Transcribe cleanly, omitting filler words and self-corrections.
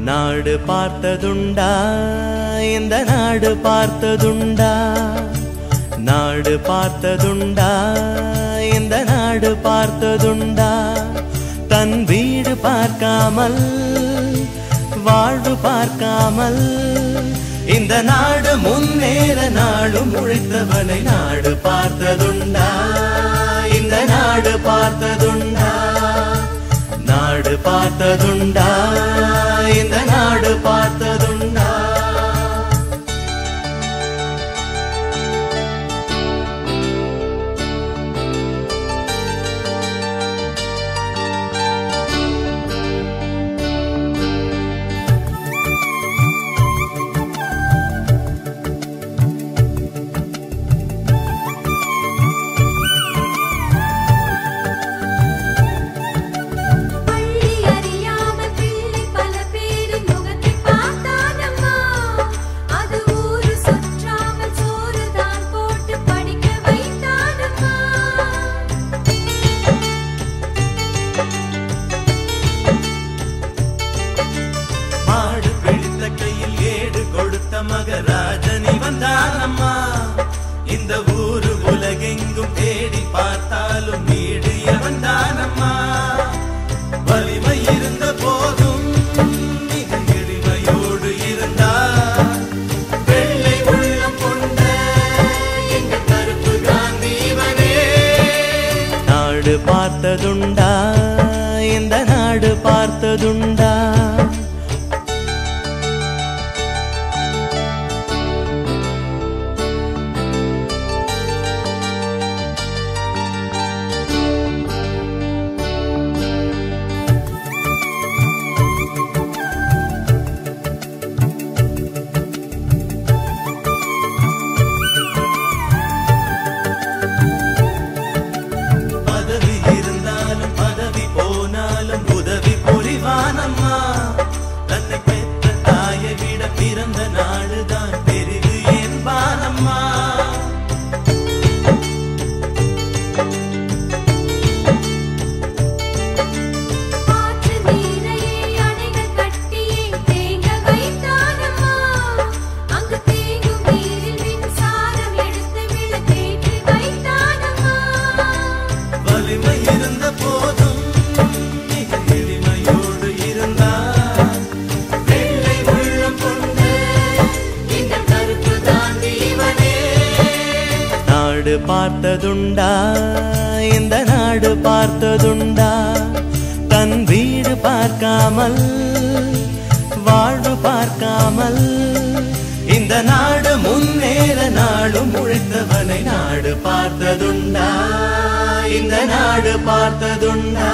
நாடு பார்த்ததுண்டா இந்த நாடு பார்த்ததுண்டா நாடு பார்த்ததுண்டா இந்த நாடு பார்த்ததுண்டா தன் வீடு பார்க்காமல் வாழ்வு பார்க்காமல் இந்த நாடு முன்னேற நாடும் உழைத்தவனை நாடு பார்த்ததுண்டா இந்த நாடு பார்த்ததுண்டா நாடு பார்த்ததுண்டா இந்த நாடு பார்த்ததுண்டா மகராஜனி வந்தானம்மா இந்த ஊரு உலகெங்கும் தேடி பார்த்தாலும் நீடிய வந்தானம்மா வலிமை இருந்த போதும் மிக எளிமையோடு இருந்தார் வெள்ளை உள்ளம் கொண்ட எங்க கருப்பு காந்திவனே நாடு பார்த்ததுண்டா இந்த நாடு பார்த்ததுண்டா தன்னை பெற்ற தாயை விட பிறந்த நாடுதான் பெரிது என்பானம்மா ஆற்று நீரையே அணைகள் கட்டியே தேங்க வைத்தானம்மா அங்கு தேங்கும் நீரில் மின்சாரம் எடுத்து விளக்கேற்றி வைத்தானம்மா வலிமை இருந்த போதும் நாடு பார்த்ததுண்டா இந்த நாடு பார்த்ததுண்டா தன் வீடு பார்க்காமல் வாழ்வு பார்க்காமல் இந்த நாடு முன்னேற நாடும் உழைத்தவனை நாடு பார்த்ததுண்டா இந்த நாடு பார்த்ததுண்டா